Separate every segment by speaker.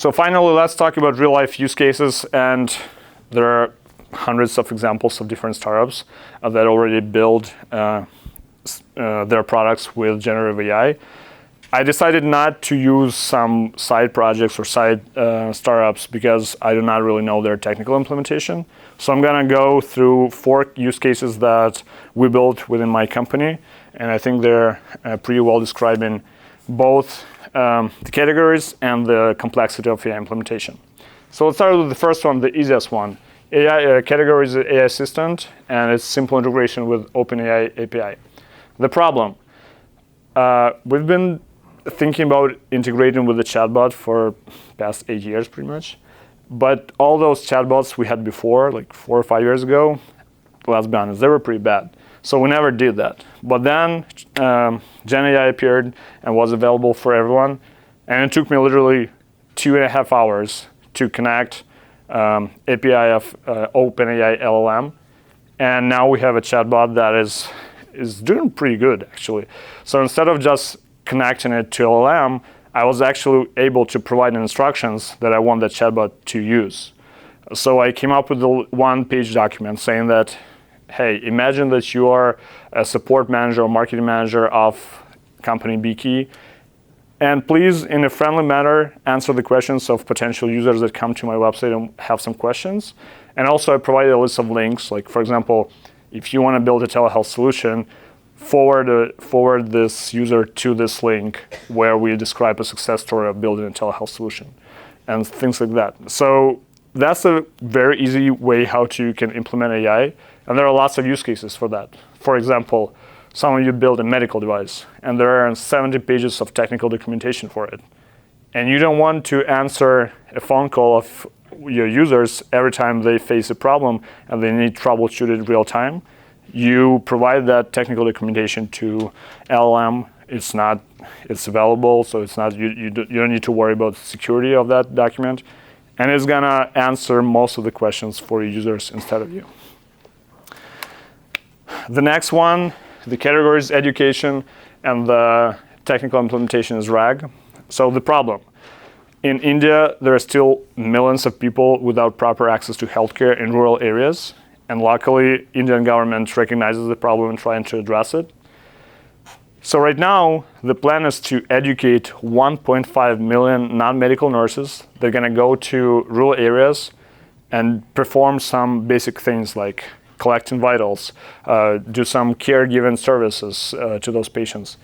Speaker 1: So finally, let's talk about real-life use cases. And there are hundreds of examples of different startups that already build their products with generative AI. I decided not to use some side projects or side startups because I do not really know their technical implementation. So I'm going to go through 4 use cases that we built within my company. And I think they're pretty well describing both the categories and the complexity of AI implementation. So let's start with the first one, the easiest one. AI category is AI assistant, and it's simple integration with OpenAI API. The problem, we've been thinking about integrating with the chatbot for past 8 years, pretty much. But all those chatbots we had before, like 4 or 5 years ago, let's be honest, they were pretty bad. So we never did that. But then Gen AI appeared and was available for everyone. And it took me literally 2.5 hours to connect API of OpenAI LLM. And now we have a chatbot that is doing pretty good, actually. So instead of just connecting it to LLM, I was actually able to provide instructions that I want the chatbot to use. So I came up with a one-page document saying that, hey, imagine that you are a support manager or marketing manager of company BeKey, and please, in a friendly manner, answer the questions of potential users that come to my website and have some questions. And also I provided a list of links, like for example, if you want to build a telehealth solution, forward this user to this link where we describe a success story of building a telehealth solution and things like that. So that's a very easy way how you can implement AI. And there are lots of use cases for that. For example, some of you build a medical device and there are 70 pages of technical documentation for it. And you don't want to answer a phone call of your users every time they face a problem and they need troubleshooted real time. You provide that technical documentation to LLM. It's available, so it's not, you don't need to worry about the security of that document. And it's gonna answer most of the questions for your users instead of you. The next one, the category is education, and the technical implementation is RAG. So the problem, in India, there are still millions of people without proper access to healthcare in rural areas. And luckily, Indian government recognizes the problem and trying to address it. So right now, the plan is to educate 1.5 million non-medical nurses. They're gonna go to rural areas and perform some basic things like collecting vitals, do some caregiving services to those patients.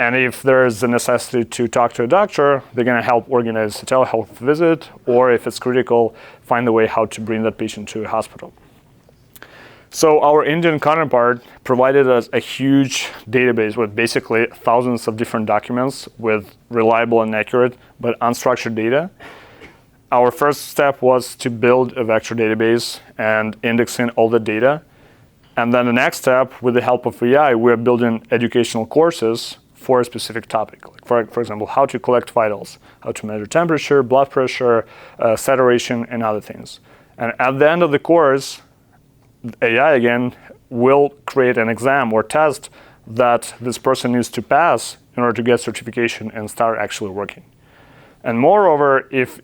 Speaker 1: And if there's a necessity to talk to a doctor, they're gonna help organize a telehealth visit, or if it's critical, find a way how to bring that patient to a hospital. So our Indian counterpart provided us a huge database with basically thousands of different documents with reliable and accurate but unstructured data. Our first step was to build a vector database and indexing all the data. And then the next step, with the help of AI, we're building educational courses for a specific topic. Like for example, how to collect vitals, how to measure temperature, blood pressure, saturation, and other things. And at the end of the course, AI, again, will create an exam or test that this person needs to pass in order to get certification and start actually working. And moreover, if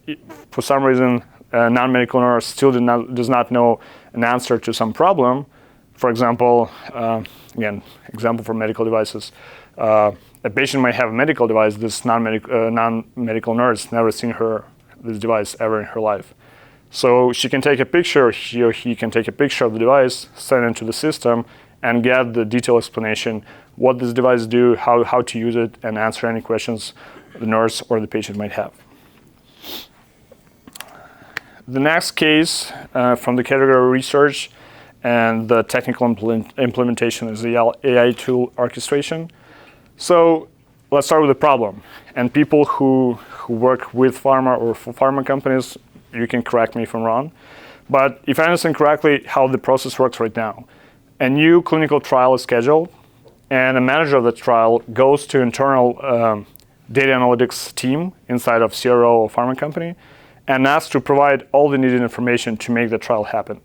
Speaker 1: for some reason a non-medical nurse still does not know an answer to some problem, for example, again, example for medical devices, a patient might have a medical device, this non-medical nurse never seen this device ever in her life. So she can take a picture, he or he can take a picture of the device, send it to the system, and get the detailed explanation, what this device do, how to use it, and answer any questions the nurse or the patient might have. The next case from the category research and the technical implementation is the AI tool orchestration. So let's start with the problem. And people who work with pharma or for pharma companies, you can correct me if I'm wrong. But if I understand correctly how the process works right now, a new clinical trial is scheduled, and a manager of the trial goes to internal data analytics team inside of CRO or pharma company and asks to provide all the needed information to make the trial happen.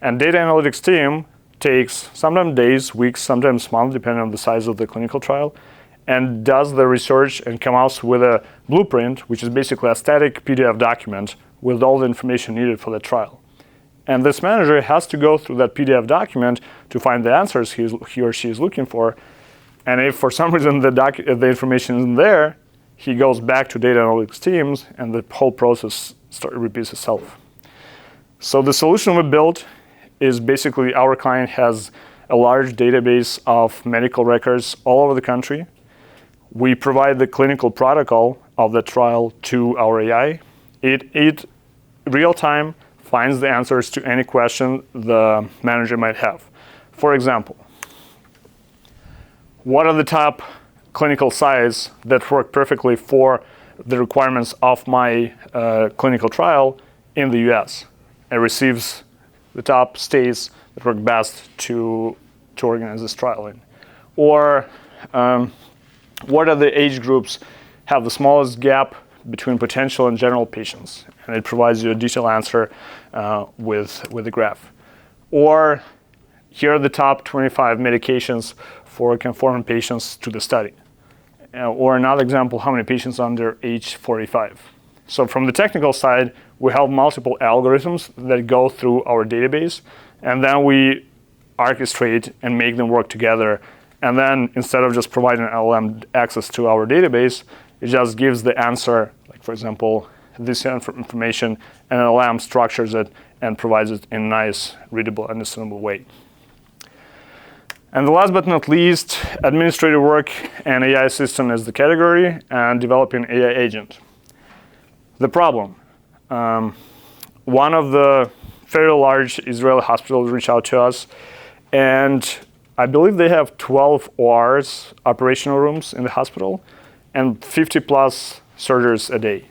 Speaker 1: And data analytics team takes sometimes days, weeks, sometimes months, depending on the size of the clinical trial, and does the research and comes out with a blueprint, which is basically a static PDF document with all the information needed for the trial. And this manager has to go through that PDF document to find the answers he or she is looking for. And if for some reason the information isn't there, he goes back to data analytics teams and the whole process repeats itself. So the solution we built is basically our client has a large database of medical records all over the country. We provide the clinical protocol of the trial to our AI. It real time finds the answers to any question the manager might have. For example, what are the top clinical sites that work perfectly for the requirements of my clinical trial in the US? It receives the top states that work best to organize this trial in. Or what are the age groups have the smallest gap between potential and general patients? And it provides you a detailed answer with the graph. Or here are the top 25 medications for conforming patients to the study. Or another example, how many patients under age 45. So from the technical side, we have multiple algorithms that go through our database, and then we orchestrate and make them work together. And then instead of just providing LLM access to our database, it just gives the answer, like for example, this information, and LLM structures it and provides it in a nice, readable, understandable way. And the last but not least, administrative work and AI system is the category, and developing AI agent. The problem. One of the very large Israeli hospitals reached out to us, and I believe they have 12 ORs, operational rooms in the hospital, and 50 plus surgeries a day.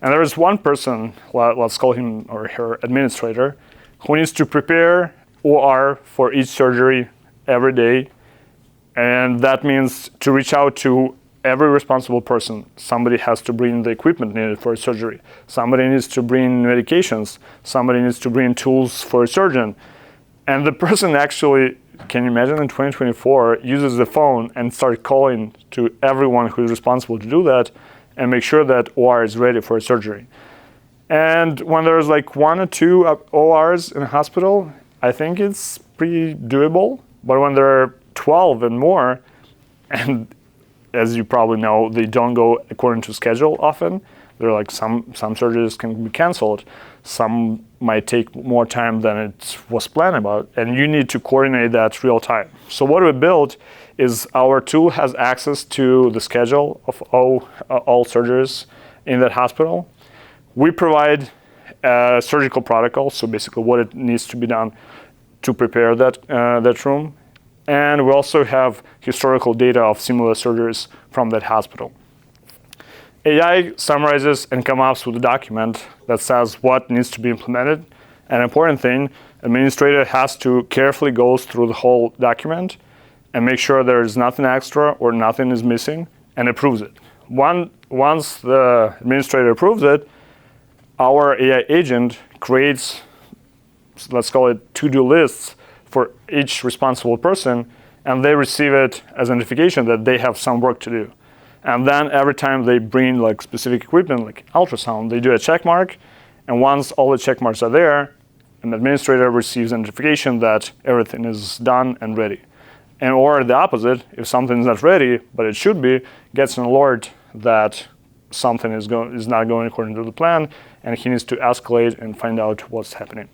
Speaker 1: And there is one person, let's call him or her administrator, who needs to prepare OR for each surgery every day. And that means to reach out to every responsible person. Somebody has to bring the equipment needed for a surgery. Somebody needs to bring medications. Somebody needs to bring tools for a surgeon. And the person actually, can you imagine, in 2024, uses the phone and starts calling to everyone who is responsible to do that and make sure that OR is ready for a surgery. And when there's like 1 or 2 ORs in a hospital, I think it's pretty doable. But when there are 12 and more, and as you probably know, they don't go according to schedule often. There are like some surgeries can be canceled. Some might take more time than it was planned about, and you need to coordinate that real time. So what we built is our tool has access to the schedule of all surgeries in that hospital. We provide a surgical protocol, so basically what it needs to be done to prepare that room. And we also have historical data of similar surgeries from that hospital. AI summarizes and comes up with a document that says what needs to be implemented. An important thing, administrator has to carefully go through the whole document and make sure there is nothing extra or nothing is missing and approves it. Once the administrator approves it, our AI agent creates, let's call it to-do lists for each responsible person, and they receive it as a notification that they have some work to do. And then every time they bring like specific equipment, like ultrasound, they do a check mark, and once all the check marks are there, an administrator receives a notification that everything is done and ready. And or the opposite, if something is not ready, but it should be, gets an alert that something is not going according to the plan, and he needs to escalate and find out what's happening.